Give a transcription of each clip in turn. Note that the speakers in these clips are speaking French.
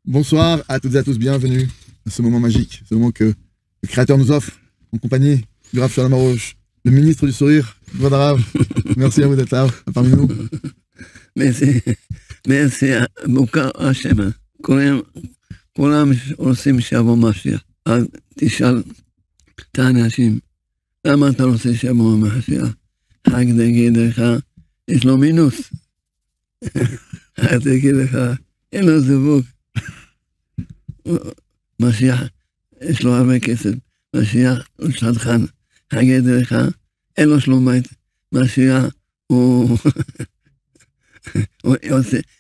Bonsoir à toutes et à tous, bienvenue à ce moment magique, ce moment que le Créateur nous offre en compagnie du Rav Shalom Aroush, le ministre du sourire, Kvod Harav. Merci à vous d'être là parmi nous. merci beaucoup Hashem. כולם רוצים שיבוא משיח. אז תשאל את האנשים, למה אתה רוצה שיבוא משיח? רק תגיד לך, יש לו מינוס. רק תגיד לך, אין לו זיווג. משיח, יש לו הרבה כסף. משיח הוא שדכן. רק תגיד לך, אין לו שלום בית. משיח הוא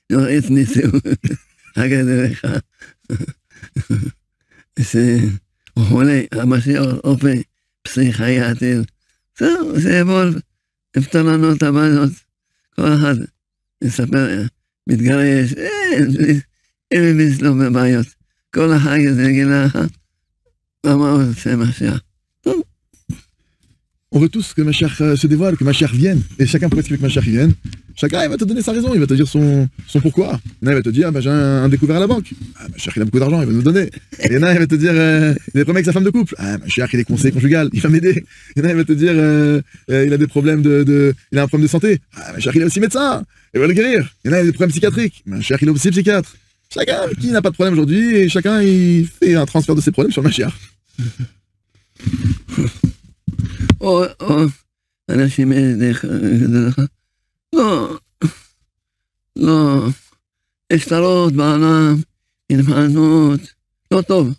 יועץ ניסיון. רק תגיד לך. הוא חולה, המשיח אופי פסיכיאטרי. זהו, זה יבוא, יפתור לנו את הבעיות. כל אחד יספר, מתגרש, אין מביס לו בבעיות. כל אחד יגיד לך, למה הוא עושה משיח? טוב. On veut tous que Mashiach se dévoile, que Mashiach vienne. Et chacun pourrait expliquer que Mashiach vienne. Chacun, il va te donner sa raison, il va te dire son pourquoi. Il y en a, il va te dire, j'ai un découvert à la banque. Ah, Mashiach, il a beaucoup d'argent, il va nous donner. Et il y en a, il va te dire, il a des problèmes avec sa femme de couple. Ah, Mashiach, il est conseiller conjugal, il va m'aider. Il y en a, il va te dire, il a des problèmes il a un problème de santé. Ah, Mashiach, il est aussi médecin, il va le guérir. Il y en a, il a des problèmes psychiatriques. Mashiach, il est aussi psychiatre. Chacun qui n'a pas de problème aujourd'hui, et chacun, il fait un transfert de ses problèmes sur le Mashiach. או אנשים דרך לך, לא, השתלות בעולם, התמענות, לא טוב.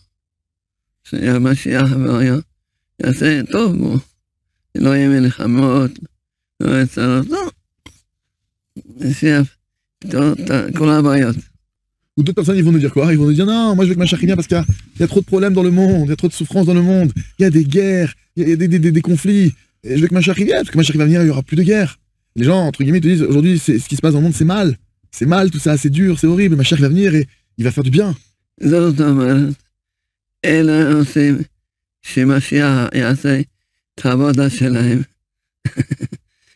שהמשיח והיה, יעשה טוב בו, לא יהיה מלחמות, לא יהיה צרות, לא. משיח, כל הבעיות. Ou d'autres personnes, ils vont nous dire quoi? Ils vont nous dire non, moi je veux que Mashiach vienne parce qu'il y a trop de problèmes dans le monde, il y a trop de souffrances dans le monde, il y a des guerres, il y a des conflits. Et je veux que Mashiach vienne parce que Mashiach va venir, il y aura plus de guerre. Les gens, entre guillemets, te disent aujourd'hui, ce qui se passe dans le monde, c'est mal. C'est mal, tout ça, c'est dur, c'est horrible. Mashiach va venir et il va faire du bien. זאת אומרת, אלה עושים שמשיח יעשה את העבודה שלהם.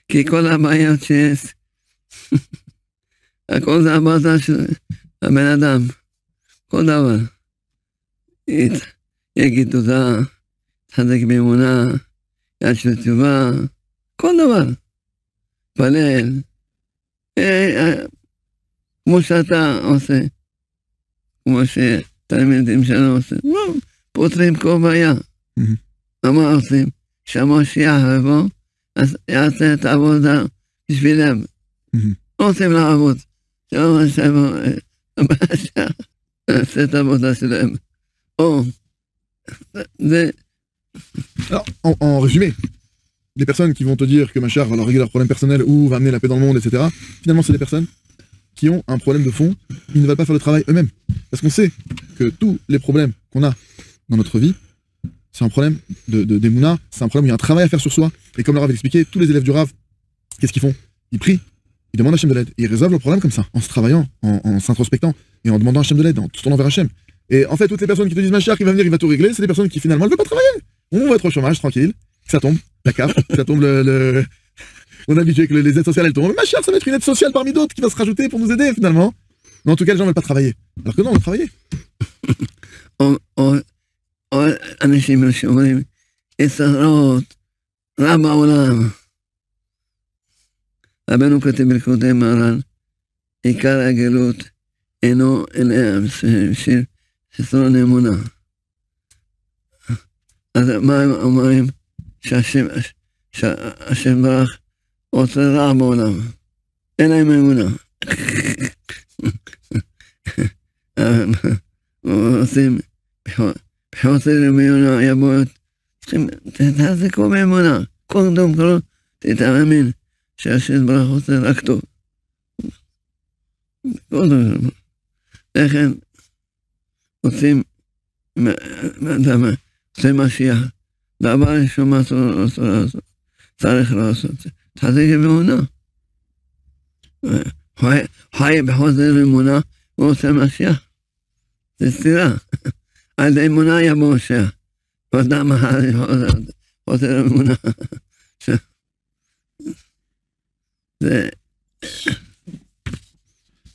כי כל הבעיות שיש, הכל זה עבודה של הבן אדם, כל דבר. יגיד תודה, תחזק באמונה, יד של תשובה, כל דבר. פלל, כמו שאתה עושה, כמו שתלמידים שלנו עושים, פותרים כל בעיה. מה עושים? שהמשיח יבוא, אז יעשה את העבודה בשבילם. לא רוצים לעבוד. שהמשיח יעשה את העבודה שלהם. Alors, en résumé, les personnes qui vont te dire que Mashiach va leur régler leurs problèmes personnels ou va amener la paix dans le monde, etc., finalement, c'est des personnes qui ont un problème de fond, ils ne veulent pas faire le travail eux-mêmes. Parce qu'on sait que tous les problèmes qu'on a dans notre vie, c'est un problème d'Emouna, c'est un problème où il y a un travail à faire sur soi. Et comme le Rav expliquait, tous les élèves du Rav, qu'est-ce qu'ils font? Ils prient, ils demandent à Hachem de l'aide. Et ils résolvent le problème comme ça, en se travaillant, en s'introspectant, et en demandant à Hachem de l'aide, en se tournant vers Hachem. Et en fait, toutes les personnes qui te disent Mashiach, il va venir, il va tout régler, c'est des personnes qui finalement ne veulent pas travailler. On va être au chômage, tranquille, ça tombe, la CAF, ça tombe on est habitué que les aides sociales elles tombent. Mais Mashiach, ça va être une aide sociale parmi d'autres qui va se rajouter pour nous aider finalement. Mais en tout cas, les gens ne veulent pas travailler. Alors que non, on va travailler. אנשים שאומרים, יצרות, רע בעולם. רבנו כותב בליקוטי מרן, עיקר הגלות אינו אלא של חסרון אמונה. אז מה הם אומרים? שהשם ברך רוצה רע בעולם. אין להם אמונה. עושים בחוסר אמונה יבואות. תחזקו באמונה. קודם כל תתאמין שהשם ברך רוצה רק טוב. קודם כל. לכן עושים עושה משיח. דבר ראשון מה צריך לעשות. תחזק באמונה. חי בחוסר אמונה ועושה משיח. זה סתירה. על אמונה יבוא משיח. ואדם חוסר אמונה.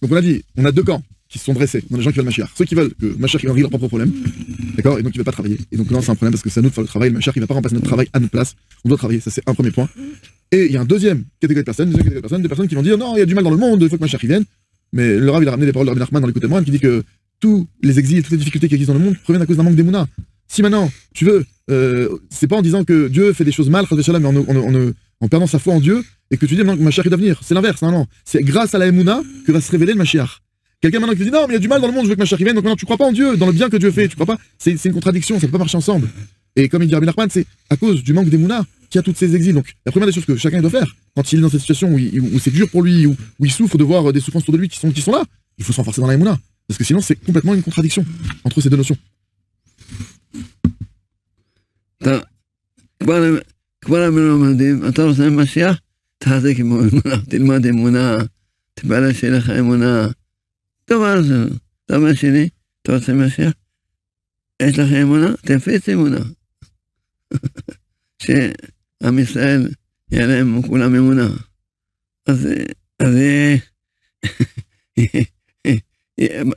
Donc on a dit, on a deux camps qui se sont dressés, dans les gens qui veulent Mashiach. Ceux qui veulent que Mashiach règle leurs propres problèmes, d'accord, et donc ils ne veulent pas travailler. Et donc là, c'est un problème parce que c'est à nous de faire le travail. Le Mashiach, il ne va pas remplacer notre travail à notre place. On doit travailler, ça c'est un premier point. Et il y a un deuxième catégorie de personnes, des personnes qui vont dire non, il y a du mal dans le monde, il faut que Mashiach vienne. Mais le Rav, il a ramené les paroles de Rabbi Nachman dans l'écoute témoin qui dit que tous les exils, toutes les difficultés qui existent dans le monde proviennent à cause d'un manque d'émouna. Si maintenant, tu veux, c'est pas en disant que Dieu fait des choses mal, mais en perdant sa foi en Dieu, et que tu dis maintenant que Mashiach est d'avenir. C'est l'inverse, non, non. C'est grâce à la Emouna que va se révéler le Mashiach. Quelqu'un maintenant qui dit non, mais il y a du mal dans le monde, je veux que Mashiach vienne, donc maintenant tu crois pas en Dieu, dans le bien que Dieu fait, tu crois pas. C'est une contradiction, ça peut pas marcher ensemble. Et comme il dit Rabbi Nachman, c'est à cause du manque d'Emouna qu'il y a tous ces exils. Donc la première des choses que chacun doit faire, quand il est dans cette situation où c'est dur pour lui, où il souffre de voir des souffrances autour de lui qui sont là, il faut se renforcer dans la Emouna. Parce que sinon c'est complètement une contradiction entre ces deux notions. כבר מלומדים, אתה רוצה משיח? תחזק אמונה, תלמד אמונה, תתפלל שיהיה לך אמונה. דבר ראשון, דבר שני, אתה רוצה משיח? יש לך אמונה? תפיץ אמונה. שעם ישראל יהיה להם כולם אמונה. אז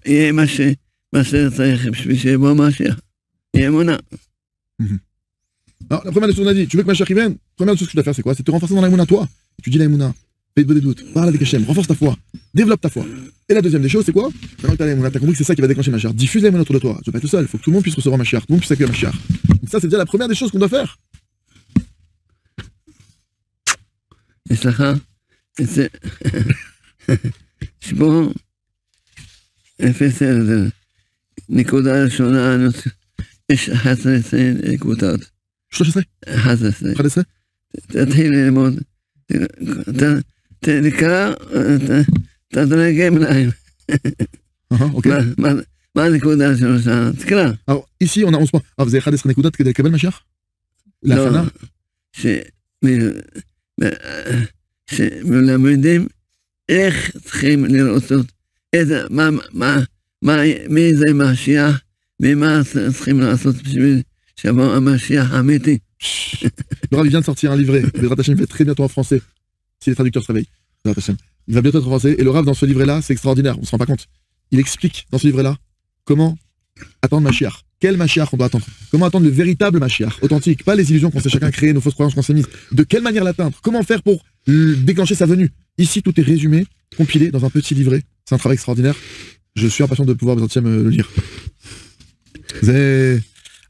יהיה מה שצריך בשביל שיבוא משיח. יהיה אמונה. Alors, la première des choses qu'on a dit, tu veux que Mashiach vienne, première chose que tu dois faire, c'est quoi? C'est te renforcer dans la Emouna, toi. Tu dis la Emouna, fais des doutes, parle avec Hachem, renforce ta foi, développe ta foi. Et la deuxième des choses, c'est quoi? Maintenant que t'as la Emouna, t'as compris que c'est ça qui va déclencher Mashiach. Diffuse la Emouna autour de toi. Tu vas pas être le seul, il faut que tout le monde puisse recevoir Mashiach, tout le monde puisse accueillir Mashiach. Donc ça, c'est déjà la première des choses qu'on doit faire. יש לך, זה, שבו, אפס זה, נקודה ראשונה, יש 11 נקודות. 13? 11. 11? תתחיל ללמוד, תקרא, תדרגם להם. Ok. מה הנקודה הראשונה? תקרא. Alors, ici, on se prend. Ah, vous avez 11 נקודות כדי לקבל משיח? להכנה? שמלמדים איך צריכים לראות מי זה משיח ומה צריכים לעשות בשביל שיבוא המשיח האמיתי. Le Rav vient de sortir un livret. Le Rav Hashem fait très bientôt en français. Si les traducteurs se réveillent. Le Rav Hashem. Il va bientôt être en français. Et le Rav, dans ce livret-là, c'est extraordinaire. On se rend pas compte. Il explique dans ce livret-là comment attendre Mashiach. Quel Mashiach on doit attendre? Comment attendre le véritable Mashiach, authentique, pas les illusions qu'on s'est chacun créées, nos fausses croyances qu'on s'est mises. De quelle manière l'atteindre? Comment faire pour déclencher sa venue? Ici, tout est résumé, compilé dans un petit livret. C'est un travail extraordinaire. Je suis impatient de pouvoir le lire. זה...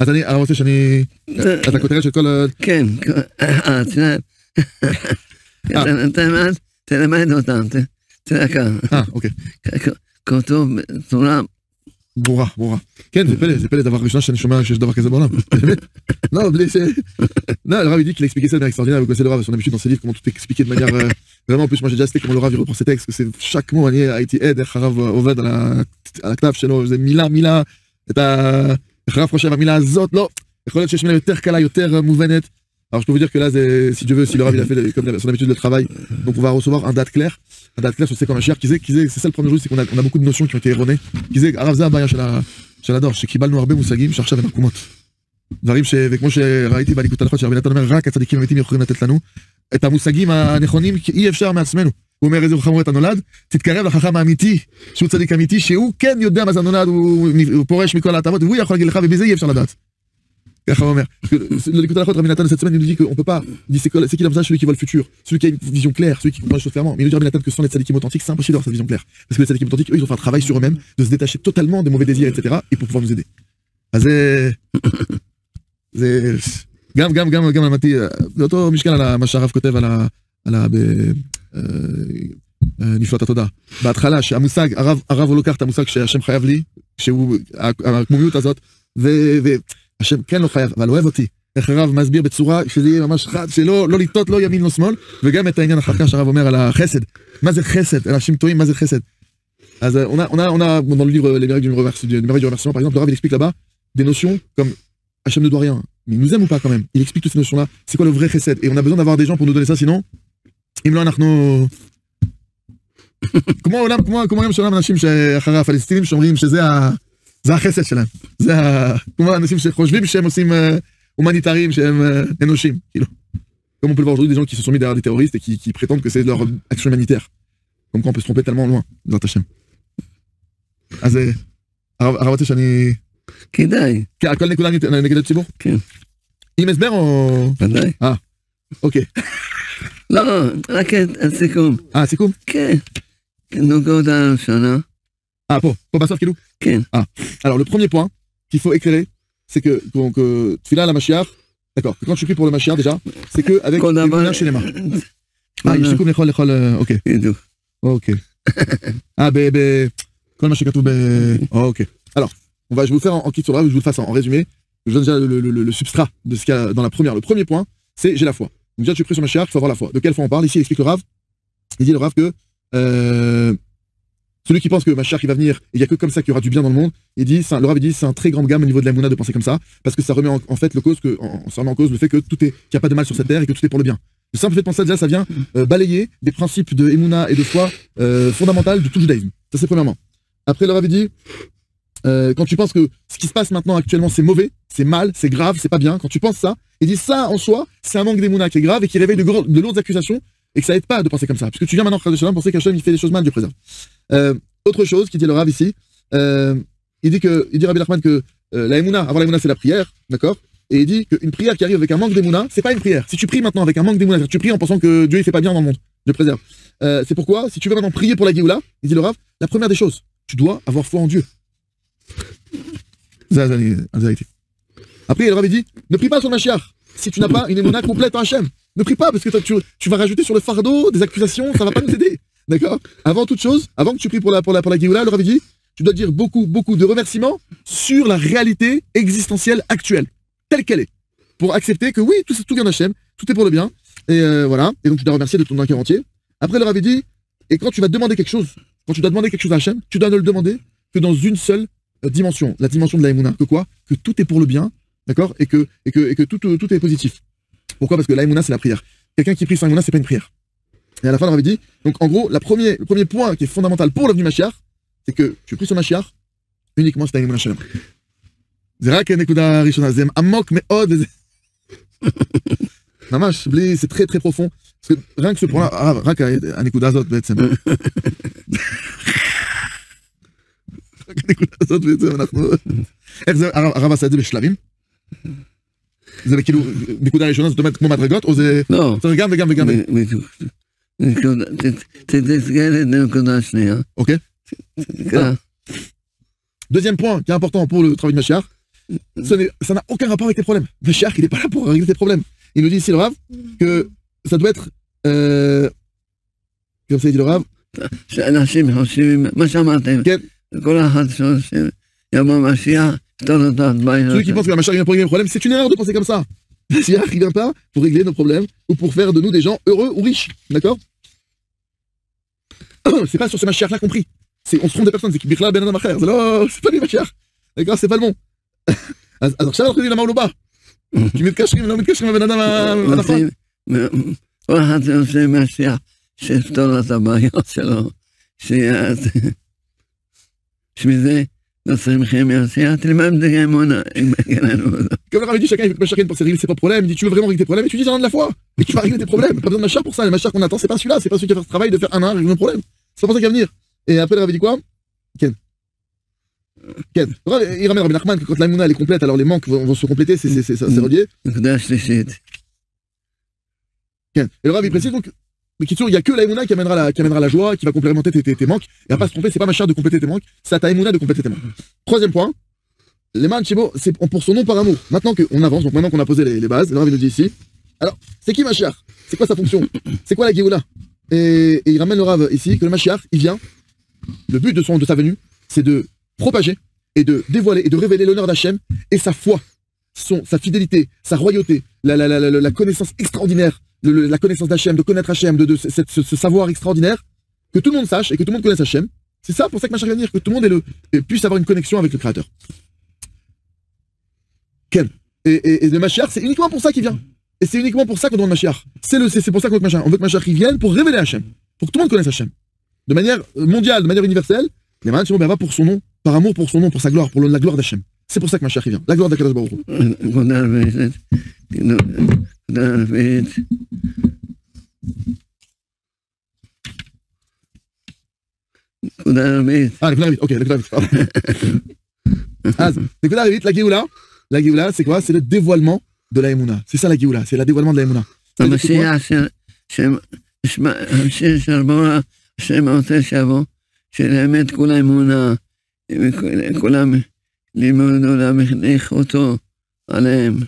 אז אני רוצה שאני... אתה כותרת של כל... כן, תלמד אותם, תראה כאן. אוקיי. כתוב בצורה... ברורה. כן, זה פלא דבר ראשון שאני שומע שיש דבר כזה בעולם. Non, le Rav il dit qu'il a expliqué ça de manière extraordinaire, vous connaissez le Rav, son habitude dans ses livres, comment tout est expliqué de manière vraiment, en plus moi j'ai déjà expliqué comment le Rav il reprend ses textes, que c'est chaque mot a été aide, איך הרב עובד על הכתב שלו, זה מילה, את איך הרב חושב, המילה הזאת, לא, יכול להיות שיש מילה יותר קלה, יותר מובנת. Alors je peux vous dire que là, si Dieu veut, si le Rav il a fait comme son habitude de travail, donc on va recevoir un date claire sur c'est comme un cher, c'est ça le premier jour, c'est qu'on a beaucoup de notions qui ont été erronées, qui disent הרב זה הבעיה של הדור, שקיבלנו הרבה מושגים שעכשיו הם עקומות. דברים וכמו שראיתי בליקוט הלכות שרבי נתן אומר, רק הצדיקים האמיתיים יכולים לתת לנו את המושגים הנכונים, כי אי אפשר מעצמנו. הוא אומר איזה חכם רואה את הנולד, תתקרב לחכם האמיתי, שהוא צדיק אמיתי, שהוא כן יודע מה זה הנולד, הוא פורש מכל ההטבות, והוא יכול להגיד לך, ובזה אי אפשר לדעת. ככה הוא אומר. בליקוט הלכות רבי נתן cette semaine, il nous dit qu'on peut pas, il dit c'est qui l'avantage, celui qui voit le futur, celui qui a une vision claire, celui qui comprend les choses clairement. Mais il nous dit Rabbi Natan que sans les tzadikim authentiques, c'est impossible d'avoir cette vision claire. Parce que les tzadikim authentiques, eux, ils ont fait un travail sur eux-mêmes, de se détacher totalement des mauvais désirs, etc. et pour pouvoir nous aider. אז זה גם למדתי, זה אותו משקל על מה שהרב כותב על נפלאות התודה. בהתחלה שהמושג, הרב הוא לוקח את המושג שהשם חייב לי, שהוא, הקמומיות הזאת, והשם כן לא חייב, אבל אוהב אותי. איך הרב מסביר בצורה שזה יהיה ממש חד, שלא לטעות, לא ימין, לא שמאל, וגם את העניין אחר כך שהרב אומר על החסד. מה זה חסד? אנשים טועים, מה זה חסד? אז on a dans le livre Les Merveilles du Remerciement, par exemple, le Rav il explique là-bas des notions comme Hachem ne doit rien, mais il nous aime ou pas quand même? Il explique toutes ces notions-là. C'est quoi le vrai chesed? Et on a besoin d'avoir des gens pour nous donner ça, sinon, comment היום שלנו אנשים שאחרי הפלסטינים שאומרים שזה החסד שלהם. זה כמו אנשים שחושבים שהם עושים הומניטריים, שהם אנושים, כאילו. Comme on peut le voir aujourd'hui, des gens qui se sont mis derrière des terroristes et qui prétendent que c'est leur action humanitaire. Comme quoi on peut se tromper tellement loin, dans Hachem. אז הרב רוצה שאני... כדאי. הכל נקודה נגד הציבור? כן. עם הסבר או... ודאי. אוקיי. לא, רק הסיכום. סיכום? כן. נקודה ראשונה. פה בסוף כאילו? כן. Alors le premier point qu'il faut éclairer, c'est que Tfila la Mashiach, d'accord, quand tu pries pour le Mashiach déjà, c'est que avec Emunah chez les mains. יש סיכום לכל, אוקיי. בדיוק. אוקיי. כל מה שכתוב אוקיי. Alors, je vais vous le faire en kit sur le je vous le fasse en résumé. Je donne déjà le substrat de ce qu'il y a dans la première. Le premier point, c'est j'ai la foi. Donc déjà tu pries sur Mashiach, il faut avoir la foi. De quelle foi on parle? Ici il explique le Rav. Il dit le Rav que celui qui pense que Mashiach il va venir, il n'y a que comme ça qu'il y aura du bien dans le monde, le Rav dit c'est un très grand gamme au niveau de la Emunah de penser comme ça, parce que ça remet en fait ça remet en cause le fait que qu'il n'y a pas de mal sur cette terre et que tout est pour le bien. Le simple fait de penser ça, déjà, ça vient balayer des principes de Emunah et de foi fondamentales de tout judaïsme. Ça c'est premièrement. Après le Rav dit, quand tu penses que ce qui se passe maintenant actuellement c'est mauvais, c'est mal, c'est grave, c'est pas bien, quand tu penses ça, il dit ça en soi, c'est un manque d'Emunah qui est grave et qui réveille de lourdes accusations et que ça aide pas de penser comme ça. Parce que tu viens maintenant, Chas Shalom, penser qu'Hachem il fait des choses mal, Dieu préserve. Autre chose qui dit le Rav ici, il dit Rabbi Nachman que la Emunah, avoir la Emunah c'est la prière, d'accord? Et il dit qu'une prière qui arrive avec un manque d'Emunah, c'est pas une prière. Si tu pries maintenant avec un manque d'Emunah, tu pries en pensant que Dieu il fait pas bien dans le monde, Dieu préserve. C'est pourquoi, si tu veux maintenant prier pour la Géoula, il dit le Rav, la première des choses, tu dois avoir foi en Dieu. Après, le Rav dit, ne prie pas sur Mashiach si tu n'as pas une Emunah complète en Hachem. Ne prie pas parce que tu vas rajouter sur le fardeau des accusations, ça va pas nous aider. D'accord? Avant toute chose, avant que tu pries pour la Géoula, le Rav dit, tu dois dire beaucoup de remerciements sur la réalité existentielle actuelle, telle qu'elle est, pour accepter que oui, tout vient d'Hachem, tout est pour le bien, et voilà, et donc tu dois remercier de ton cœur entier. Après, le Rav dit, et quand tu vas demander quelque chose, à Hachem, tu dois ne le demander que dans une seule dimension, la dimension de la Emunah, que quoi? Que tout est pour le bien, d'accord? Et que tout est positif. Pourquoi? Parce que la Emunah, c'est la prière. Quelqu'un qui prie sans Emunah, c'est pas une prière. Et à la fin, le Rav dit, donc en gros, le premier point qui est fondamental pour l'avenue Mashiach, c'est que tu pries sur Mashiach uniquement si tu as une Emunah Shalom. זה רק נקודה ראשונה, זה עמוק מאוד, ממש, c'est très très profond, parce que rien que ce point-là, רק הנקודה הזאת בעצם. רק הנקודה הזאת בעצם, אנחנו... איך זה, הרב עשה את זה בשלבים? זה כאילו, נקודה ראשונה, זאת אומרת כמו מדרגות, או זה... לא. זה גם וגם וגם. תסגר את הנקודה השנייה. אוקיי. Deuxième point qui est important pour le travail de Mashiach, ça n'a aucun rapport avec tes problèmes. Mashiach, il n'est pas là pour régler tes problèmes. Il nous dit ici le Rav que ça doit être comme ça il dit le Rav. שאנשים חושבים, מה שאמרתם, כל אחד שחושב, יבוא משיח, יפתור את הבעיה. Ceux qui pensent que Mashiach vient pour régler les problèmes, c'est une erreur de penser comme ça. Mashiach, il vient pas pour régler nos problèmes ou pour faire de nous des gens heureux ou riches, d'accord? C'est pas sur ce Mashiach là compris. On se trompe des personnes, c'est qu'il Ben Adam Acher, c'est pas lui Mashiach, d'accord, c'est pas le bon. אז עכשיו אנחנו יודעים למה הוא לא בא. כי מתקשרים, לא מתקשרים לבן אדם הנכון. כל אחד עושה משיח שיפתור את הבעיות שלו, שמזה לא צריכים משיח, תלמד אמונה. Comme le Rav dit, chacun il veut que Mashiach vienne pour régler ses propres problèmes, il dit tu veux vraiment régler tes problèmes, et tu dis j'en ai de la foi, et tu vas régler tes problèmes, pas besoin de Mashiach pour ça, le Mashiach qu'on attend c'est pas celui-là, c'est pas celui qui va faire ce travail de faire un régler nos problèmes, c'est pas pour ça qu'il va venir. Et après le Rav dit quoi? Ken. Il ramène Rabbi Nachman que quand la Emunah elle est complète, alors les manques vont se compléter, c'est relié. Et le Rav il précise donc, mais il n'y a que la Emunah qui amènera la joie, qui va complémenter tes manques, et à pas se tromper, c'est pas Mashiach de compléter tes manques, c'est à ta Emunah de compléter tes manques. Troisième point, les man Chibo, c'est pour son nom par amour. Maintenant qu'on avance, donc maintenant qu'on a posé les bases, le Rav il nous dit ici, alors, c'est qui Mashiach? C'est quoi sa fonction? C'est quoi la Géoula? Et il ramène le Rav ici, que le Mashiach, il vient, le but de sa venue, c'est de propager et de dévoiler et de révéler l'honneur d'Hachem et sa foi, sa fidélité, sa royauté, la connaissance extraordinaire, la connaissance d'Hachem, de connaître Hachem, ce savoir extraordinaire, que tout le monde sache et que tout le monde connaisse Hachem. C'est ça pour ça que Mashiach vient dire, que tout le monde puisse avoir une connexion avec le Créateur. Ken. Et le Mashiach, c'est uniquement pour ça qu'il vient. Et c'est uniquement pour ça qu'on demande Mashiach. C'est pour ça qu'on veut que Mashiach. On veut que Mashiach vienne pour révéler Hachem, pour que tout le monde connaisse Hachem. De manière mondiale, de manière universelle, les malades va pour son nom, par amour pour son nom, pour sa gloire, pour la gloire d'Hachem. C'est pour ça que Mashiach vient, la gloire d'Akadosh Baruch Hu. נקודה רביעית. נקודה רביעית, אוקיי, נקודה רביעית. אז, נקודה רביעית, la Géoula, c'est quoi? C'est le dévoilement de la Emouna. C'est ça la Géoula, c'est le dévoilement de la Emouna. המשיח של בורא, השם רוצה שיבוא, שלאמת כל האמונה, כולם לימדו להמליך אותו עליהם.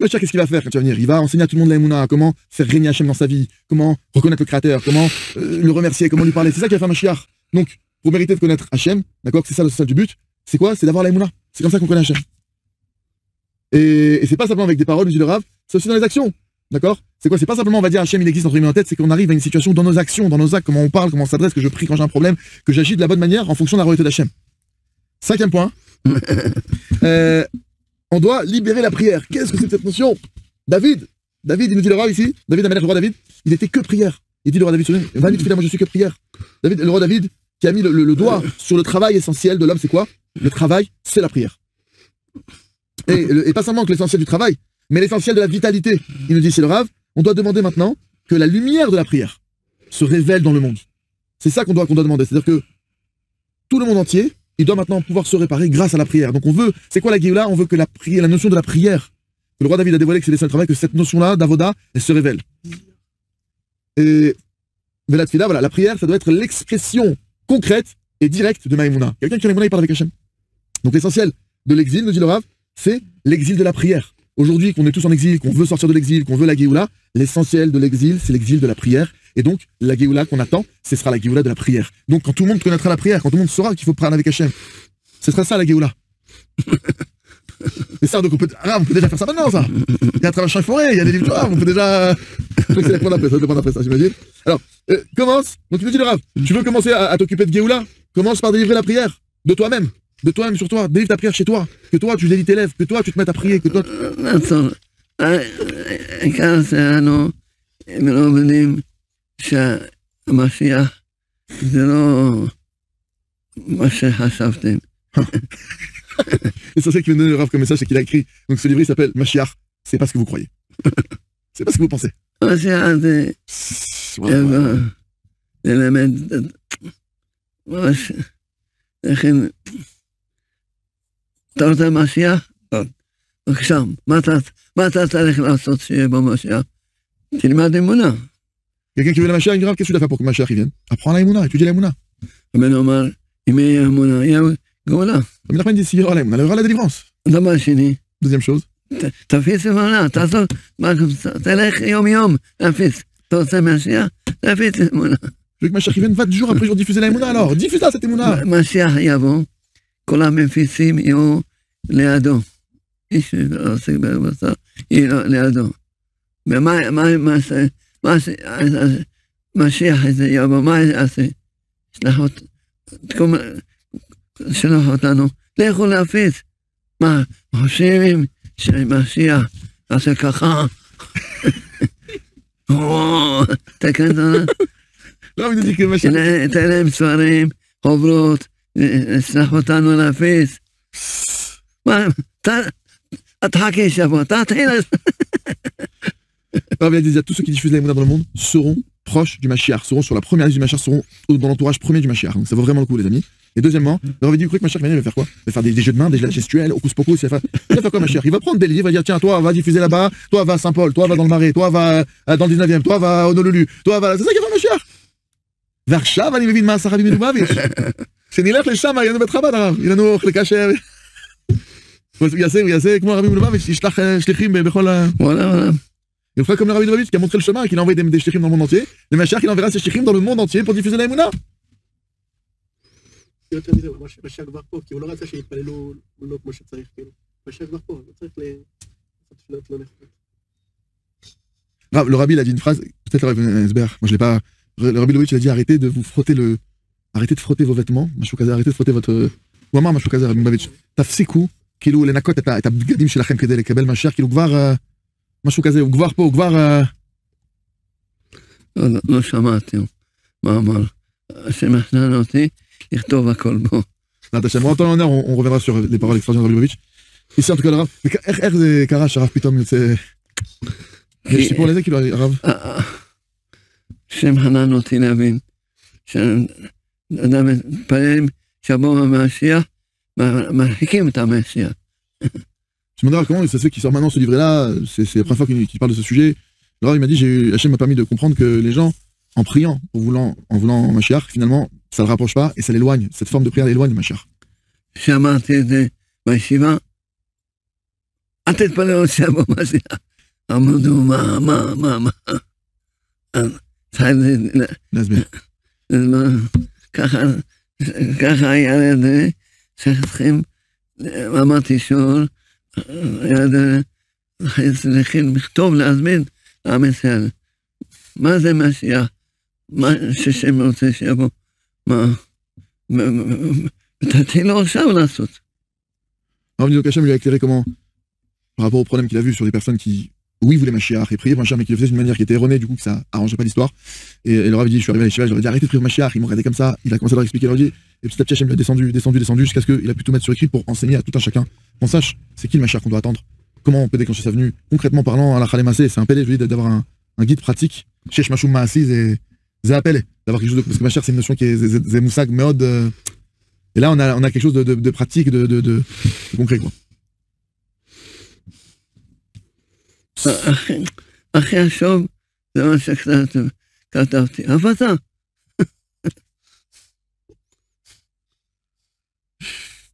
Le Mashiach, qu'est-ce qu'il va faire quand tu vas venir? Il va enseigner à tout le monde la Emouna, comment faire régner Hachem dans sa vie, comment reconnaître le Créateur, comment le remercier, comment lui parler. C'est ça qu'il va faire Mashiach. Donc, pour mériter de connaître Hachem, d'accord, c'est ça le sens du but, c'est quoi? C'est d'avoir la Emouna. C'est comme ça qu'on connaît Hachem. Et c'est pas simplement avec des paroles, nous dit le Rav, c'est aussi dans les actions. D'accord? C'est quoi? C'est pas simplement on va dire Hachem il existe entre guillemets en tête, c'est qu'on arrive à une situation dans nos actions, dans nos actes, comment on parle, comment on s'adresse, que je prie quand j'ai un problème, que j'agis de la bonne manière en fonction de la royauté d'Hachem. 5e point. On doit libérer la prière. Qu'est-ce que c'est cette notion? David, il nous dit le Rav ici, David Amelech, le roi David, il était que prière. Il dit le roi David, va vite, moi je suis que prière. David, le roi David, qui a mis le doigt sur le travail essentiel de l'homme, c'est quoi? Le travail, c'est la prière. Et pas seulement que l'essentiel du travail, mais l'essentiel de la vitalité. Il nous dit, c'est le Rav, on doit demander maintenant que la lumière de la prière se révèle dans le monde. C'est ça qu'on doit demander. C'est-à-dire que tout le monde entier, il doit maintenant pouvoir se réparer grâce à la prière. Donc on veut, c'est quoi la Géoula? On veut que la notion de la prière, que le roi David a dévoilé que c'est le seul travail, que cette notion-là, d'Avoda, elle se révèle. Et la tfila, voilà, la prière, ça doit être l'expression concrète et directe de Maïmouna. Quelqu'un qui a Maïmouna, il parle avec Hachem. Donc l'essentiel de l'exil, nous dit le Rav, c'est l'exil de la prière. Aujourd'hui, qu'on est tous en exil, qu'on veut sortir de l'exil, qu'on veut la Géoula, l'essentiel de l'exil, c'est l'exil de la prière. Et donc, la Géoula qu'on attend, ce sera la Géoula de la prière. Donc, quand tout le monde connaîtra la prière, quand tout le monde saura qu'il faut parler avec Hachem, ce sera ça la Géoula. Et ça, donc on peut déjà faire ça maintenant, ça. Il y a un travail champ et forêt, il y a des livres, on peut déjà... Je crois que c'est la prendre après ça, j'imagine. Alors, commence. Donc, tu me dis le Rav, tu veux commencer à t'occuper de Géoula? Commence par délivrer la prière de toi-même. De toi-même sur toi, délivre ta prière chez toi, que toi tu délies tes lèvres, que toi tu te mettes à prier, que toi... העיקר שלנו, הם לא מבינים שהמשיח זה לא מה שחשבתם. L'essentiel qui me donne le Rav comme message, c'est qu'il a écrit, donc ce livre il s'appelle Mashiach, c'est pas ce que vous croyez. C'est pas ce que vous pensez. המשיח זה... ללמד... ממש... לכן... אתה רוצה משיח? בבקשה, מה אתה צריך לעשות שיהיה במשיח? תלמד אמונה. Quelqu'un qui veut la Mashiach, il grave, qu'est-ce que tu dois faire pour que Mashiach vienne? Apprends la Emouna, étudie la Emouna. רבנו אמר, אם יהיה אמונה, יהיה גאולה. Mais la fin dit, s'il y aura la Emouna, il y aura la délivrance. דבר שני, Deuxième chose. תפיץ אמונה, תעזור, תלך יום-יום להפיץ. אתה רוצה משיח? תפיץ אמונה. Je veux que Mashiach vienne 20 jours après jour diffuser la Emouna alors. Diffuse-la cette Emouna. משיח יבוא, כל המפיצים יהיו לידו. איש עוסק בבשר, יהיה לידו. ומה משיח הזה יבוא, מה יעשה? שלח אותנו, לכו להפיץ. מה, חושבים שמשיח עושה ככה? תקן אותנו. לא, אני דיקי Mashiach. תן להם ספרים, חוברות, שלח אותנו להפיץ. מה, תחכה שבוע, תתחיל. Rav il dit, tous ceux qui diffusent la Emouna dans le monde seront proches du Mashiach, seront sur la première liste du Mashiach, seront dans l'entourage premier du Mashiach. Donc ça vaut vraiment le coup, les amis. Et deuxièmement, le Rav dit, vous croyez que Mashiach il va faire quoi? Il va faire des jeux de main, des gestuels, au pouce-pouce, il va faire quoi Mashiach? Il va prendre des livres, il va dire, tiens, toi va diffuser là-bas, toi va à Saint-Paul, toi va dans le Marais, toi va dans le 19e, toi va au Honolulu, toi va... C'est ça qu'il va faire Mashiach. ועכשיו אני מבין מה עשה רבי מלובביץ'. שנלך לשם, יהיה לנו בית חב"ד הרב, יהיה לנו אוכל כשר. הוא יעשה כמו רבי מלובביץ', ישלח שליחים בכל ה... Il fera comme le Rabbi Lubavitch qui a montré le chemin et qui a envoyé des shlichim dans le monde entier. Le Mashiach, il enverra ses shlichim dans le monde entier pour diffuser la Emouna. יותר מזה, משיח כבר פה, כי הוא לא רצה שיתפללו לא כמו שצריך, כאילו. משיח כבר פה, לא צריך לעשות תפילות לא נכונות. Le Rabbi, il a dit une phrase, peut-être le Rabbi Esber, moi je l'ai pas... Le Rabbi Lubavitch, il a dit arrêtez de frotter vos vêtements, arrêtez de frotter votre... הוא אמר משהו כזה, רבי מלובביץ', תפסיקו, כאילו לנקות את הבגדים שלכם כדי לקבל משיח, כאילו כבר... משהו כזה, הוא כבר פה, הוא כבר... לא שמעתי מה אמר. השם הכנן אותי לכתוב הכל בו. on reviendra sur les paroles extraordinaires de Lubavitch. Ici en tout cas le Rav, איך זה קרה שהרב פתאום יוצא... יש סיפור לזה כאילו הרב? השם הכנן אותי להבין אדם מתפלל שיבוא המשיח, מרחיקים את המשיח. Je me demande comment c'est ceux qui sortent maintenant ce livret-là, c'est la première fois qu'il parle de ce sujet. Alors il m'a dit, Hachem m'a permis de comprendre que les gens, en priant, en voulant Mashiach, finalement, ça le rapproche pas et ça l'éloigne. Cette forme de prière l'éloigne de Mashiach. שמעתי את זה בישיבה, אל תתפללו שיבוא משיח. אמרו, מה? להסביר. ככה היה לזה, שצריכים, אמרתי שיעור, צריכים לכתוב, להזמין לעם ישראל. מה זה משיח? מה ששם רוצה שיבוא? תתחילו עכשיו לעשות. Alors, disons qu'Hachem lui a éclairé comment, par rapport au problème qu'il a vu sur les personnes qui, oui, voulaient Mashiach et priaient pour Mashiach, mais qui le faisaient d'une manière qui était erronée, du coup, que ça arrangeait pas l'histoire. Et il leur avait dit, je suis arrivé à l'échelle, je leur ai dit, arrêtez de prier pour Mashiach, ils m'ont regardé comme ça, il a commencé à leur expliquer, il leur a dit, et petit à petit, Hachem lui a descendu, jusqu'à ce qu'il a pu tout mettre sur écrit pour enseigner à tout un chacun, qu'on sache, c'est qui le Mashiach qu'on doit attendre, comment on peut déclencher sa venue, concrètement parlant, à la Khalemassé, c'est un pélé, je veux dire, d'avoir un guide pratique, Shesh Mashum Maasi, c'est un pélé, d'avoir quelque chose de, parce que Mashiach, c'est une notion qui est, c'est Moussag, Meod, et là, on a quelque chose de pratique, de concret, quoi. הכי חשוב זה מה שכתבתי, הפצה.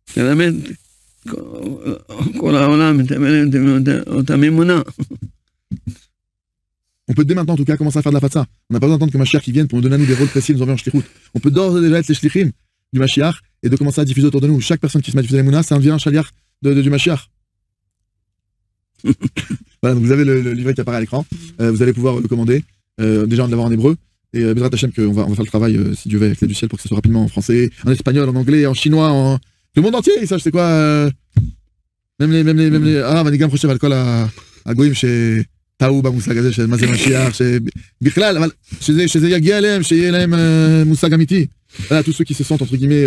תלמד, כל העולם מתאמנים אותה מימונה. On peut dès maintenant, en tout cas, commencer à faire de la fatsa. On n'a pas besoin d'attendre que Mashiach qui vienne pour nous donner à nous des rôles précis, nous envoyer en shlichut. On peut d'ores et déjà être les shlichim du Mashiach et de commencer à diffuser autour de nous. Chaque personne qui se met à diffuser les mounas, ça devient un shaliach du Mashiach. Voilà, donc vous avez le livret qui apparaît à l'écran. Vous allez pouvoir le commander. Déjà, on va l'avoir en hébreu. Et Bezrat Hashem, on va faire le travail, si Dieu veut, avec l'aide du ciel, pour que ce soit rapidement en français, en espagnol, en anglais, en chinois, en. Le monde entier, il sache c'est quoi. même les arabes, אני גם חושב על כל הגויים שטעו במושג הזה של מה זה משיח, שבכלל, אבל שזה יגיע אליהם, שיהיה להם מושג אמיתי. Voilà, tous ceux qui se sentent, entre guillemets,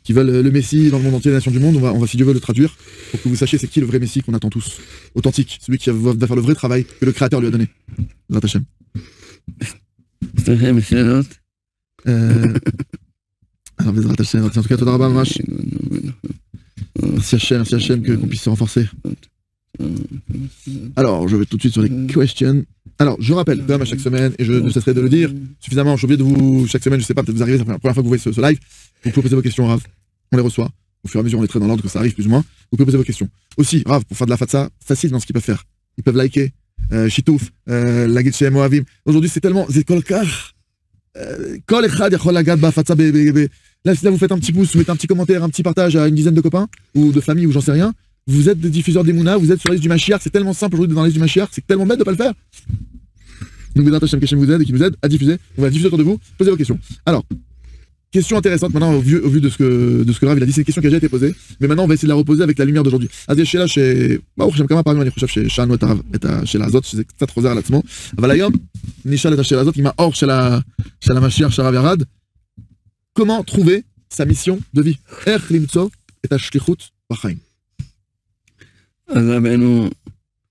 qui veulent le Messie dans le monde entier, la nation du monde, on va, si Dieu veut, le traduire, pour que vous sachiez c'est qui le vrai Messie qu'on attend tous. Authentique, celui qui va faire le vrai travail que le Créateur lui a donné. Bezrat Hashem. Alors, Bezrat Hashem, en tout cas, Toda Rabba, Mamash. Merci Hachem, qu'on puisse se renforcer. Alors, je vais tout de suite sur les questions. Alors, je rappelle, comme à chaque semaine, et je ne cesserai de le dire, suffisamment, j'ai oublié de vous, chaque semaine, je sais pas, peut-être vous arrivez, c'est la première fois que vous voyez ce live, vous pouvez poser vos questions, Rav. On les reçoit. Au fur et à mesure, on les traite dans l'ordre que ça arrive, plus ou moins. Vous pouvez poser vos questions. Aussi, Rav, pour faire de la fatsa, facile dans ce qu'ils peuvent faire. Ils peuvent liker, Shitouf, la guide chez Moavim. Aujourd'hui, c'est tellement, c'est kolkar. Kol echad yachol lagad ba fatsa be. Là, si là, vous faites un petit pouce, vous mettez un petit commentaire, un petit partage à une dizaine de copains, ou de famille, ou j'en sais rien. Vous êtes des diffuseurs des Mouna, vous êtes sur la liste du Mashiach, c'est tellement simple aujourd'hui d'être dans la liste du Mashiach, c'est tellement bête de pas le faire. Donc, Bezrat Hashem Keshem vous aide et qui nous aide à diffuser. On va diffuser autour de vous. Posez vos questions. Alors, question intéressante maintenant, au vu de ce que Rav il a dit, c'est une question qui a déjà été posée, mais maintenant on va essayer de la reposer avec la lumière d'aujourd'hui. אז יש שאלה ברוך השם כמה פעמים אני חושב ששאלנו את השאלה הזאת, שזה קצת חוזר על עצמו, אבל היום נשאל את השאלה הזאת עם האור של המשיח שהרב ירד. Comment trouver sa mission de vie? איך למצוא את השליחות בחיים? אז רבנו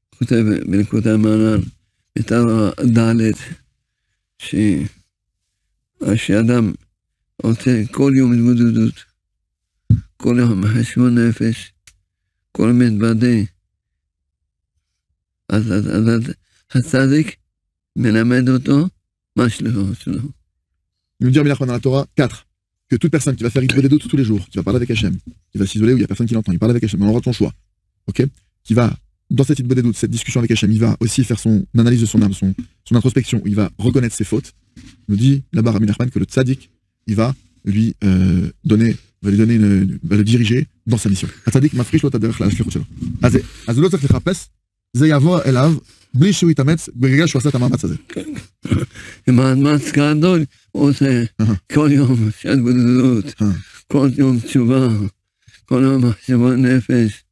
כותב בליקוטי המהר"ל, בתר ד' שאדם רוצה כל יום התבודדות, כל יום חשבון נפש, כל יום מתוודה, אז הצדיק מלמד אותו מה השליחות שלו. Il nous dit dans la Torah 4 que toute personne qui va faire des doutes tous les jours, qui va parler avec Hachem, qui va s'isoler où il n'y a personne qui l'entend, il parle avec Hachem, on aura ton choix, ok, qui va dans cette des doutes, cette discussion avec Hachem, il va aussi faire son analyse de son âme, son introspection, où il va reconnaître ses fautes. Il nous dit là-bas Rabbi Nachman que le tzaddik, il va lui va le diriger dans sa mission. הצדיק מפריש לו את הדרך לשליחות שלו. אז הוא לא צריך לחפש, זה יבוא אליו בלי שהוא יתאמץ ברגע שהוא עשה את המאמץ הזה. מאמץ גדול הוא עושה כל יום שעת בודדות, כל יום תשובה, כל יום חשבון נפש.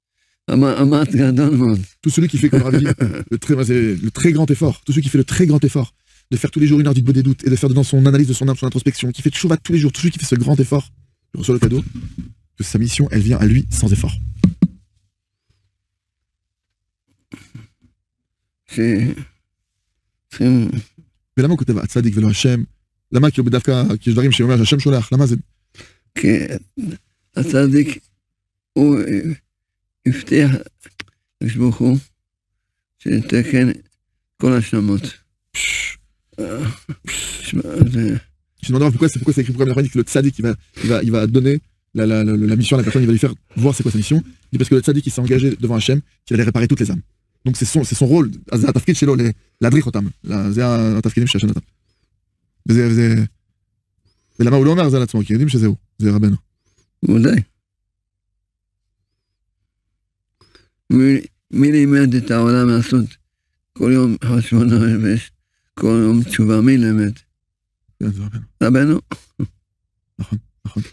Tout celui qui fait, comme Rav dit, le très grand effort, tout celui qui fait le très grand effort de faire tous les jours une heure d'Hitbod des doutes et de faire dedans son analyse de son âme, son introspection, qui fait tchouva tous les jours, tout celui qui fait ce grand effort, il reçoit le cadeau, que sa mission, elle vient à lui sans effort. ולמה הוא כותב הצדיק ולא השם? למה כאילו בדווקא, כי יש דברים שאומר שהשם שולח, למה זה? כי הצדיק הוא הבטיח לקדוש ברוך הוא שיתקן כל השלמות. Je me demande pourquoi c'est écrit comme la que le tzaddik il va donner la mission à la personne, il va lui faire voir c'est quoi sa mission. Il dit parce que le tzaddik il s'est engagé devant Hachem qu'il allait réparer toutes les âmes. Donc c'est son rôle, זה התפקיד שלו להדריך אותם, זה התפקידים שהשם נתן. ולמה הוא לא אומר זה על עצמו, כי יודעים שזה הוא, זה רבנו. ודאי. מי לימד את העולם לעשות כל יום חשבון נפש, כל יום תשובה, מי לימד? זה רבנו. רבנו? נכון.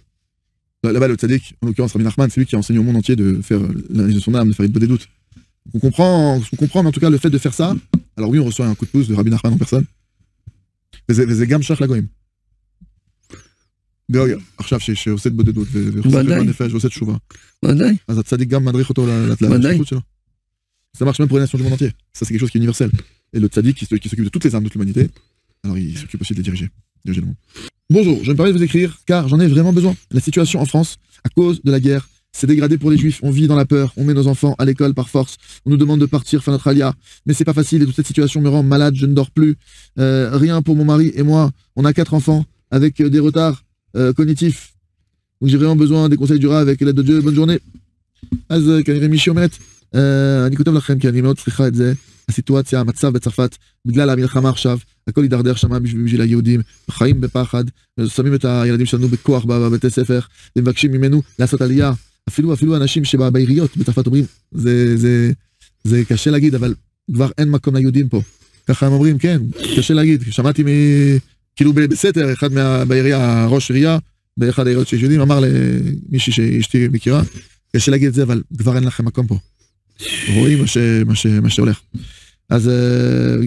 Là-bas, le tzaddik, en l'occurrence Rabbi Nachman, c'est lui qui a enseigné au monde entier de faire l'analyse de son âme, de faire une bonne des doutes. On comprend, mais en tout cas, le fait de faire ça, alors oui, on reçoit un coup de pouce de Rabbi Nachman en personne. וזה גם שייך לגויים. עכשיו שעושה את בודדות, ועושה את הנפש, ועושה תשובה. ודאי. אז הצדיק גם מדריך אותו לשליחות שלו. Ça marche même pour les nations du monde entier. Ça, c'est quelque chose qui est universel. Et le tzaddik, qui s'occupe de toutes les âmes de toute l'humanité, alors il s'occupe aussi de les diriger le monde. Bonjour, je me permets de vous écrire, car j'en ai vraiment besoin. La situation en France, à cause de la guerre, s'est dégradée pour les juifs. On vit dans la peur, on met nos enfants à l'école par force, on nous demande de partir faire notre alia. Mais c'est pas facile et toute cette situation me rend malade, je ne dors plus. Rien pour mon mari et moi. On a 4 enfants avec des retards cognitifs. Donc j'ai vraiment besoin des conseils du Rav avec l'aide de Dieu. Bonne journée. אז כנראה מישהי אומרת, אני כותב לכם כי אני מאוד צריכה את זה, הסיטואציה, המצב בצרפת, בגלל המלחמה עכשיו, הכל יידרדר שמה בשביל היהודים, חיים בפחד, שמים את הילדים שלנו בכוח בבתי ספר, ומבקשים ממנו לעשות עלייה, אפילו אנשים שבעיריות בצרפת אומרים, זה קשה להגיד, אבל כבר אין מקום ליהודים פה. ככה הם אומרים, כן, קשה להגיד, שמעתי כאילו בסתר, אחד בעירייה, ראש עירייה, באחד העיריות שיש יהודים, אמר למישהי שאשתי מכירה, קשה להגיד את זה, אבל כבר אין לכם מקום פה. רואים מה שהולך. אז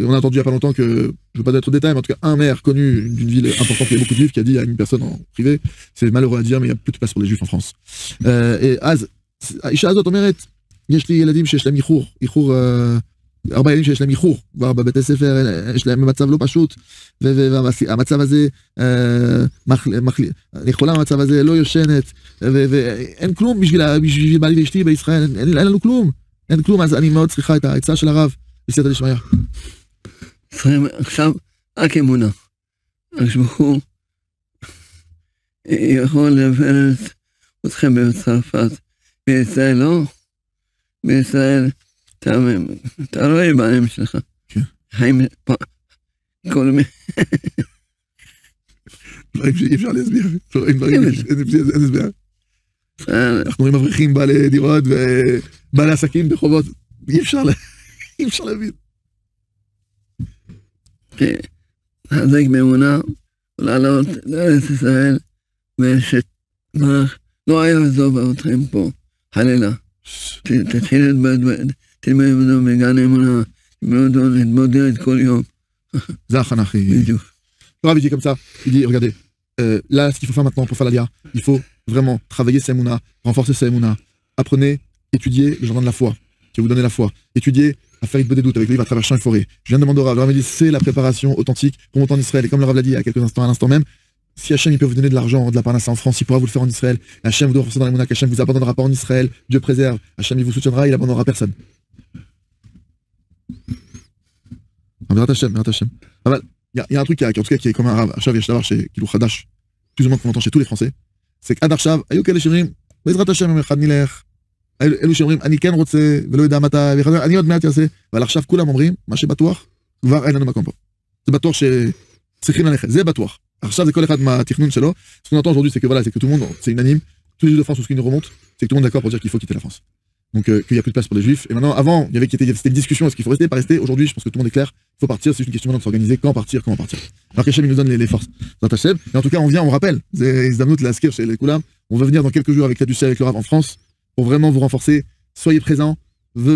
on a entendu il y a pas longtemps que, je ne veux pas être détail, mais en tout cas un maire connu d'une ville importante où il y a beaucoup de juifs qui a dit à une personne en privé, c'est malheureux à dire, mais il n'y a plus de place pour les juifs en France. אז האישה הזאת אומרת, יש לי ילדים שיש להם איחור, 4 ילדים שיש להם איחור, כבר בבתי ספר, יש להם מצב לא פשוט, והמצב הזה, אני חולה במצב הזה, לא יושנת, ואין כלום בשביל בעלי ואשתי בישראל, אין לנו כלום, אז אני מאוד צריכה את העצה של הרב, בסייעתא דשמיא. צריכים עכשיו רק אמונה. הקדוש ברוך הוא יכול לברך אתכם בצרפת, בישראל לא, בישראל אתה רואה בעיניים שלך. חיים כל מיני. דברים שאי אפשר להסביר. אין הסבר. אנחנו רואים מבריחים בעלי דירות ובעלי עסקים בחובות. אי אפשר להבין. לחזק באמונה ולעלות לארץ ישראל לא יעזוב אתכם פה, חלילה. תתחיל תלמדו בגן האמונה, תלמדו להתבודד כל יום. זה הכנה הכי... בדיוק. Le Rav il dit comme ça, il dit regardez, là ce qu'il faut faire maintenant pour faire l'Alia, il faut vraiment travailler sa Emouna, renforcer sa Emouna, apprenez, étudiez le jardin de la foi, qui va vous donner la foi, étudiez à faire des doutes avec lui, il va travers champs et forêts. Je viens de demander au Rav, le Rav dit c'est la préparation authentique pour monter en Israël, et comme le Rav l'a dit il y a quelques instants, à l'instant même, si Hachem il peut vous donner de l'argent, de la parnasse en France, il pourra vous le faire en Israël, Hachem vous doit renforcer dans les Emouna, Hachem vous abandonnera pas en Israël, Dieu préserve, Hachem il vous soutiendra, il abandonnera personne. Il y a un truc qui est comme un rave, Achav Yashtavar chez Kilou Khadash, plus ou moins qu'on entend chez tous les Français, c'est qu'Ad Achav, Ayou Kele Shemrim, Bezrat Hashem Echad Nilech, Elou Shemrim, Ani Ken Rotze, Velo Yeda Mata, Ani Od Meat Yaseh, ועל עכשיו כולם אומרים, מה שבטוח, כבר אין לנו מקום פה. זה בטוח שצריכים ללכת, זה בטוח. עכשיו זה כל אחד מהתכנון שלו, ce qu'on entend aujourd'hui c'est que voilà, c'est que tout le monde, c'est unanime, tous les juifs de France, tout ce qui nous remonte, c'est que tout le monde est d'accord pour dire qu'il faut quitter la France. Donc qu'il n'y a plus de place pour les juifs. Et maintenant, avant, c'était une discussion, est-ce qu'il faut rester, pas rester. Aujourd'hui, je pense que tout le monde est clair. Il faut partir, c'est juste une question maintenant de s'organiser. Quand partir, comment partir. Alors qu'Hachem, il nous donne les forces. Et en tout cas, on vient, on rappelle. On va venir dans quelques jours avec la Ducé, avec le Rav en France, pour vraiment vous renforcer. Soyez présents.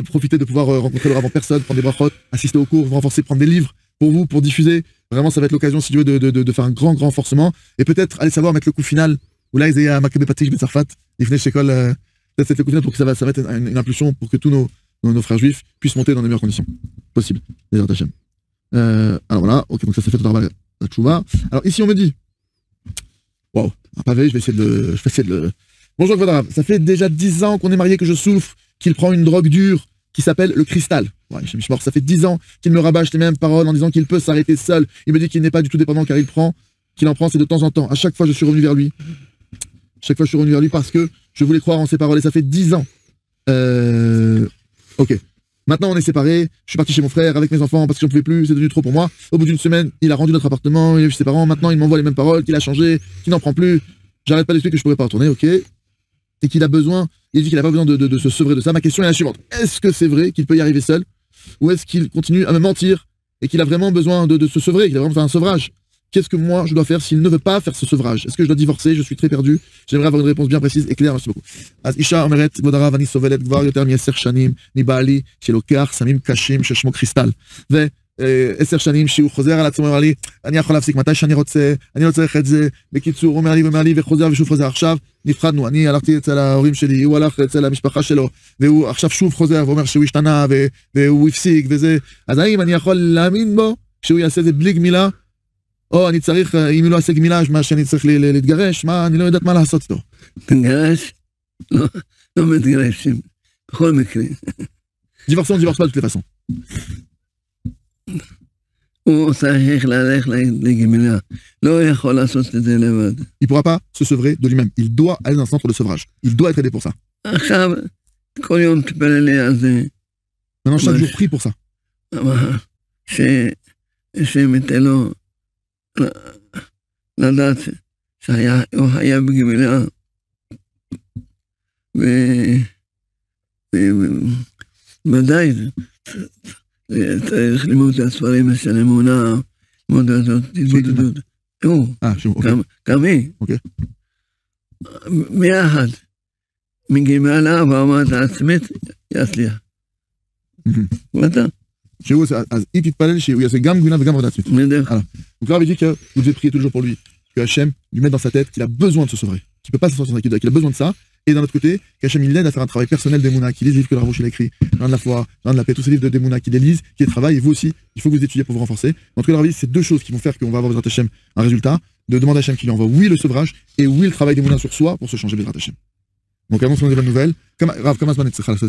Profitez de pouvoir rencontrer le Rav en personne, prendre des brachot, assister aux cours, vous renforcer, prendre des livres pour vous, pour diffuser. Vraiment, ça va être l'occasion, si Dieu veut, de faire un grand renforcement. Et peut-être, allez savoir, mettre le coup final. Où là, ils aient à Makabé Patich, Betsarfat, Ifnei Shekol. Peut-être cette coup pour que ça va être une impulsion pour que tous nos frères juifs puissent monter dans les meilleures conditions possibles. Alors voilà, ok, donc ça fait tout la tchouva. Alors ici on me dit, waouh, un pavé, je vais essayer de le... Bonjour Kvodarav, ça fait déjà 10 ans qu'on est mariés, que je souffre, qu'il prend une drogue dure qui s'appelle le cristal. Ouais, je suis mort, ça fait 10 ans qu'il me rabâche les mêmes paroles en disant qu'il peut s'arrêter seul. Il me dit qu'il n'est pas du tout dépendant car qu'il en prend, c'est de temps en temps. À chaque fois je suis revenu vers lui. Chaque fois je suis revenu vers lui parce que je voulais croire en ses paroles et ça fait 10 ans. Ok. Maintenant, on est séparés. Je suis parti chez mon frère avec mes enfants parce que j'en pouvais plus. C'est devenu trop pour moi. Au bout d'une semaine, il a rendu notre appartement. Il a vu ses parents. Maintenant, il m'envoie les mêmes paroles. Qu'il a changé. Qu'il n'en prend plus. J'arrête pas d'expliquer que je pourrais pas retourner. Ok. Et qu'il a besoin. Il dit qu'il a pas besoin de se sevrer de ça. Ma question est la suivante. Est-ce que c'est vrai qu'il peut y arriver seul? Ou est-ce qu'il continue à me mentir et qu'il a vraiment besoin de se sevrer? Qu'il a vraiment besoin d'un sevrage? Qu'est-ce que moi je dois faire s'il ne veut pas faire ce sevrage? Est-ce que je dois divorcer? Je suis très perdu. J'aimerais avoir une réponse bien précise et claire. Merci beaucoup. אז אישה אומרת, כבוד הרב, אני סובלת כבר יותר מ10 שנים מבעלי שלוקח סמים קשים ששמו קריסטל. ו10 שנים שהוא חוזר על עצמו, אומר לי, אני יכול להפסיק מתי שאני רוצה, אני לא צריך את זה. בקיצור, הוא אומר לי וחוזר ושוב חוזר. עכשיו נפחדנו, אני הלכתי אצל ההורים שלי, הוא הלך אצל המשפחה שלו, והוא עכשיו שוב חוזר ואומר שהוא השתנה והוא הפסיק וזה. אז האם אני יכול להאמין בו שהוא יעשה את זה בלי גמילה? או אני צריך, אם הוא לא עושה גמילה, מה שאני צריך להתגרש, מה, אני לא יודעת מה לעשות איתו. תגרש? לא מתגרשים, בכל מקרה. Divorcer, on divorce pas de toutes les façons. הוא צריך ללכת לגמילה, לא יכול לעשות את זה לבד. Il pourra pas se sevrer de lui-même. Il doit aller dans un centre de sevrage. Il doit être aidé pour ça. עכשיו, כל יום תפלל לי על זה. Maintenant, chaque jour, prie pour ça. השם ייתן לו לדעת שהוא היה בגמילה, וודאי צריך ללמוד את הספרים של אמונה, ללמוד את התבודדות. גם היא. ביחד, מגמילה ועמד עצמית, יצליח. ואתה? אז היא תתפלל שהוא יעשה גם גמילה וגם עבודה עצמית. Donc là, il dit que vous devez prier toujours pour lui, que Hachem lui mette dans sa tête qu'il a besoin de se sevrer, qu'il ne peut pas se sortir qu'il a besoin de ça, et d'un autre côté, qu'Hachem il l'aide à faire un travail personnel d'Emouna, qu'il lise les livres que le Ravouche il a écrit, Jean de la foi, Jean de la paix, tous ces livres d'Emouna, qu'il les lise, qu'il les travaille, et vous aussi, il faut que vous étudiez pour vous renforcer. En tout cas, le Rav dit, c'est deux choses qui vont faire qu'on va avoir Bezrat Hachem un résultat, de demander à Hachem qu'il lui envoie, oui, le sevrage, et oui, le travail d'Emouna sur soi pour se changer Bezrat Hachem. Donc, annonce des bonnes nouvelles. Rav, comment ça se passe?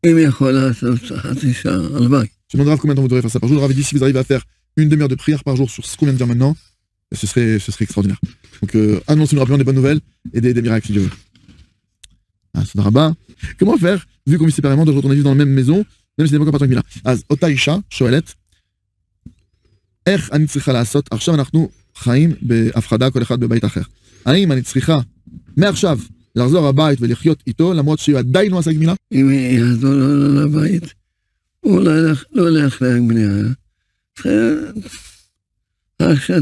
אם יכול לעשות חצי שעה, הלוואי. Je demande Rav combien de temps vous devrez faire ça par jour. Rav dit si vous arrivez à faire une demi-heure de prière par jour sur ce qu'on vient de dire maintenant, ce serait extraordinaire. Donc annoncez-nous rapidement des bonnes nouvelles et des miracles si Dieu veut. Ah, c'est Rabat. Comment faire, vu qu'on vit séparément, de retourner vivre dans la même maison, même si c'est pas encore pas tant que là. אז אותה אישה שואלת, איך אני צריכה לעשות? עכשיו אנחנו חיים בהפחדה כל אחד בבית אחר. האם אני צריכה מעכשיו לחזור הבית ולחיות איתו, למרות שהוא עדיין לא עשה גמילה? אם יחזור לבית, הוא לא הולך לגמילה. עכשיו,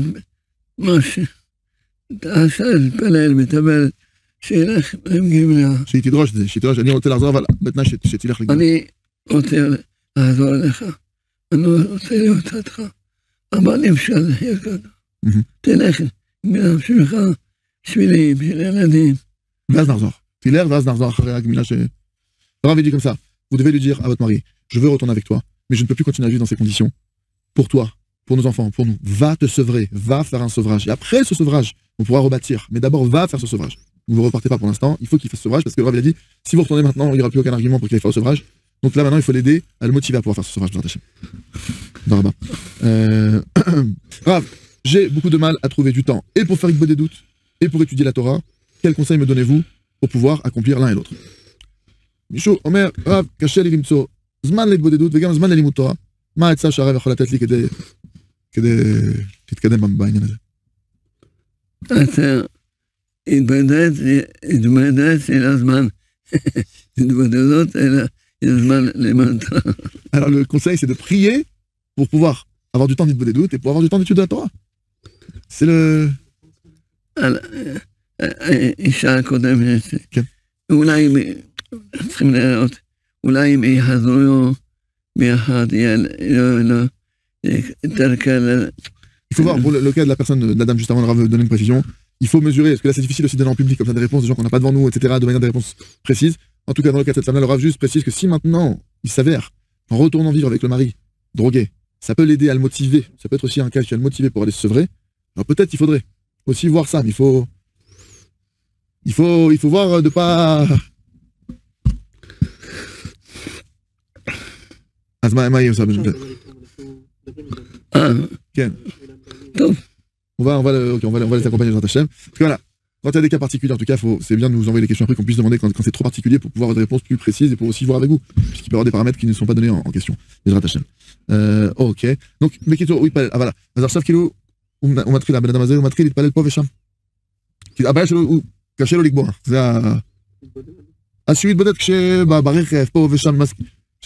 עכשיו להתפלל, מתאבל, שילך לגמילה. שהיא תדרוש את זה, אני רוצה לחזור, אבל בתנאי שתלך לגמילה. אני רוצה לעזור לך, אני רוצה להיות איתך, אבל אי אפשר לחיות ככה. תלך לגמילה בשבילך, בשבילי, בשביל ילדים. ואז נחזור. תלך ואז נחזור אחרי הגמילה ש... הרב dit comme ça, vous devez lui dire à votre mari, je veux retourner avec toi, mais je ne peux plus continuer à vivre dans ces conditions. Pour toi, pour nos enfants, pour nous, va te sevrer, va faire un sevrage. Et après ce sevrage, on pourra rebâtir. Mais d'abord, va faire ce sevrage. Vous ne repartez pas pour l'instant, il faut qu'il fasse ce sevrage, parce que le Rav il a dit, si vous retournez maintenant, il n'y aura plus aucun argument pour qu'il aille faire le sevrage. Donc là maintenant, il faut l'aider à le motiver à pouvoir faire ce sevrage. Rav, j'ai beaucoup de mal à trouver du temps, et pour faire Ikbod des doutes, et pour étudier la Torah. Quel conseil me donnez-vous pour pouvoir accomplir l'un et l'autre? מישהו אומר, רב, קשה לי למצוא זמן להתבודדות וגם זמן ללימוד תורה. מה העצה שהרב יכול לתת לי כדי להתקדם בעניין הזה? אתה התבודד של הזמן, התבודדות אלא הזמן לימוד תורה. Alors le conseil c'est de prier pour pouvoir avoir du temps d'itbodedut et pour avoir du temps d'étude de la Torah. C'est le... אישה הקודמת, כן. אולי צריכים לראות, אולי אם יחזרו ביחד, יהיה יותר קל. Il faut voir, pour le cas de la personne, de la dame juste avant, le Rav veut donner une précision, il faut mesurer, parce que là c'est difficile aussi de donner en public comme ça des réponses de gens qu'on n'a pas devant nous, etc., de manière des réponses précises. En tout cas, dans le cas de cette femme-là, le Rav juste précise que si maintenant il s'avère, en retournant vivre avec le mari, drogué, ça peut l'aider à le motiver. Ça peut être aussi un cas qui va le motiver pour aller se sevrer. Alors peut-être il faudrait aussi voir ça, mais il faut voir de pas... אז מה יהיה עושה? כן. טוב. On va les accompagner dans ta chaîne. Parce que voilà, quand il y a des cas particuliers, en tout cas, c'est bien de nous envoyer les questions après qu'on puisse demander quand c'est trop particulier pour pouvoir avoir des réponses plus précises et pour aussi voir avec vous. Puisqu'il peut y avoir des paramètres qui ne sont pas donnés en question. Déjà ta chaîne. Ok. Donc, mais qui oui, voilà. אז עכשיו כאילו, הוא מתחיל, הבן אדם הזה, הוא מתחיל להתפלל פה ושם. הבעיה שלו, הוא קשה לו לקבוע. זה אז שהוא יתבודד כשברכב, פה ושם,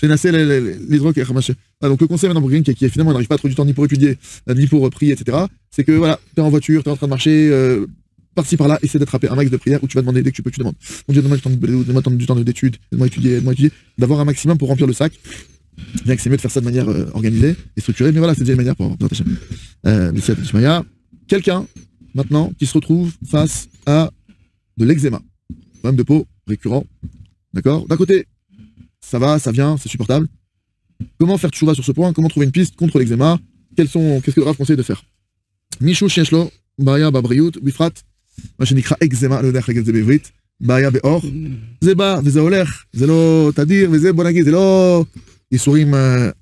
j'essaie l'hydroc et donc le conseil maintenant pour quelqu'un qui finalement n'arrive pas à trouver du temps ni pour étudier ni pour prier, etc., c'est que voilà, t'es en voiture, t'es en train de marcher par-ci par-là, essaie d'attraper un max de prières où tu vas demander dès que tu peux, tu demandes. On dit demande du temps d'étude, aide-moi étudier, d'avoir un maximum pour remplir le sac. Bien que c'est mieux de faire ça de manière organisée et structurée, mais voilà, c'est déjà une manière pour avoir ta chaîne. Quelqu'un maintenant qui se retrouve face à de l'eczéma, problème de peau récurrent, d'accord. D'un côté, ça va, ça vient, c'est supportable. Comment faire tchouva sur ce point? Comment trouver une piste contre l'eczéma? Qu'est-ce que le Rav conseille de faire? Michou Shieshlo, Baya Babriut, Bifrat, מה שנקרא אקזמה, לא יודע איך להגיד את זה בעברית, בעיה באור, זה בא וזה הולך, זה לא תדיר וזה, בוא נגיד, זה לא ייסורים,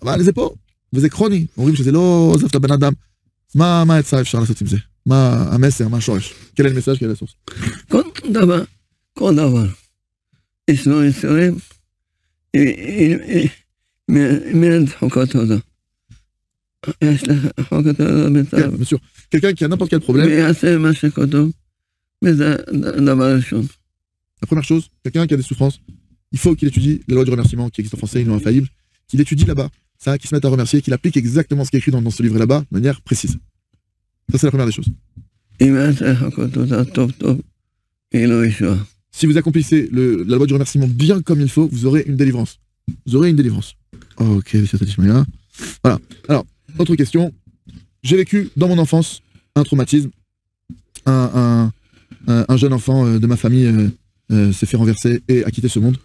אבל זה פה, וזה כרוני, אומרים שזה לא עוזב את הבן אדם. מה העצה אפשר לעשות עם זה? מה המסר, מה השורש? quel est le message, quelle est la source? כל דבר, יש לו ייסורים, מיד חוקות אותו. יש לך חוקות אותו בצער. Bien sûr. Quelqu'un qui a n'importe quel problème. ויעשה מה שכתוב, וזה דבר ראשון. La première chose, quelqu'un qui a des souffrances, il faut qu'il étudie la loi du remerciement qui existe en français, une loi infaillible, qu'il étudie là-bas, ça, qu'il se mette à remercier, qu'il applique exactement ce qui est écrit dans ce livre là-bas, de manière précise. Ça, c'est la première des choses. Si vous accomplissez la loi du remerciement bien comme il faut, vous aurez une délivrance. Vous aurez une délivrance. Ok, voilà. Alors, autre question. J'ai vécu dans mon enfance un traumatisme. Un jeune enfant de ma famille s'est fait renverser et a quitté ce monde.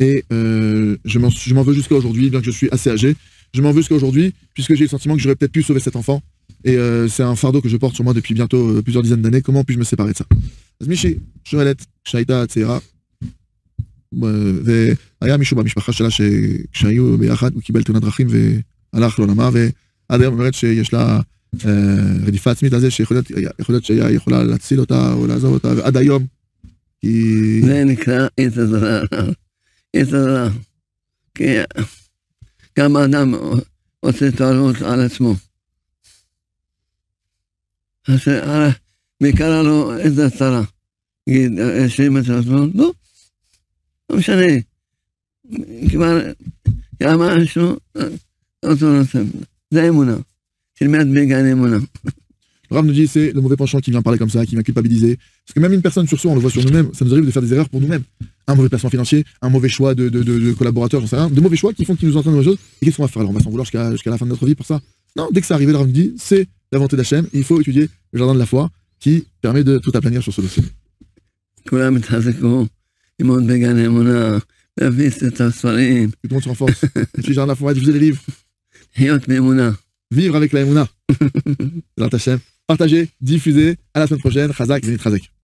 Et je m'en veux jusqu'à aujourd'hui, bien que je suis assez âgé. Je m'en veux jusqu'à aujourd'hui, puisque j'ai le sentiment que j'aurais peut-être pu sauver cet enfant. Et c'est un fardeau que je porte sur moi depuis bientôt plusieurs dizaines d'années. Comment puis-je me séparer de ça? אז מישהי שואלת, כשהייתה צעירה, והיה מישהו במשפחה שלה שכשהיו ביחד, הוא קיבל תאונת דרכים והלך לעולמה, ועד היום אומרת שיש לה רדיפה עצמית על זה, שיכול להיות שהיא יכולה להציל אותה או לעזוב אותה, ועד היום היא... זה נקרא יצר. כי גם האדם עושה טעות על עצמו. בעיקר לו איזה צרה. נגיד, השם את עצמו, לא משנה. כבר יאמר משהו, אותו נושא. זה אמונה. תלמד בגן אמונה. Le Rav nous dit, c'est le mauvais penchant qui vient parler comme ça, qui vient culpabiliser. Parce que même une personne sur soi, on le voit sur nous-mêmes, ça nous arrive de faire des erreurs pour nous-mêmes. Un mauvais placement financier, un mauvais choix de collaborateurs, j'en sais rien. De mauvais choix qui font qu'ils nous entraînent dans les choses. Et qu'est-ce qu'on va faire alors? On va s'en vouloir jusqu'à la fin de notre vie pour ça? Non, dès que ça arrive, le Rav nous dit, c'est la volonté d'Hachem. Il faut étudier le jardin de la foi qui permet de tout aplanir sur ce dossier. כולם התחזקו, ללמוד בגן אמונה, להפיץ את הספרים. Que tout le monde se renforce. Étudier le jardin de la foi, diffuser les livres. להיות באמונה. Vivre avec la Emouna. Partagez, diffusez. À la semaine prochaine. Chazak, Zenit Chazak.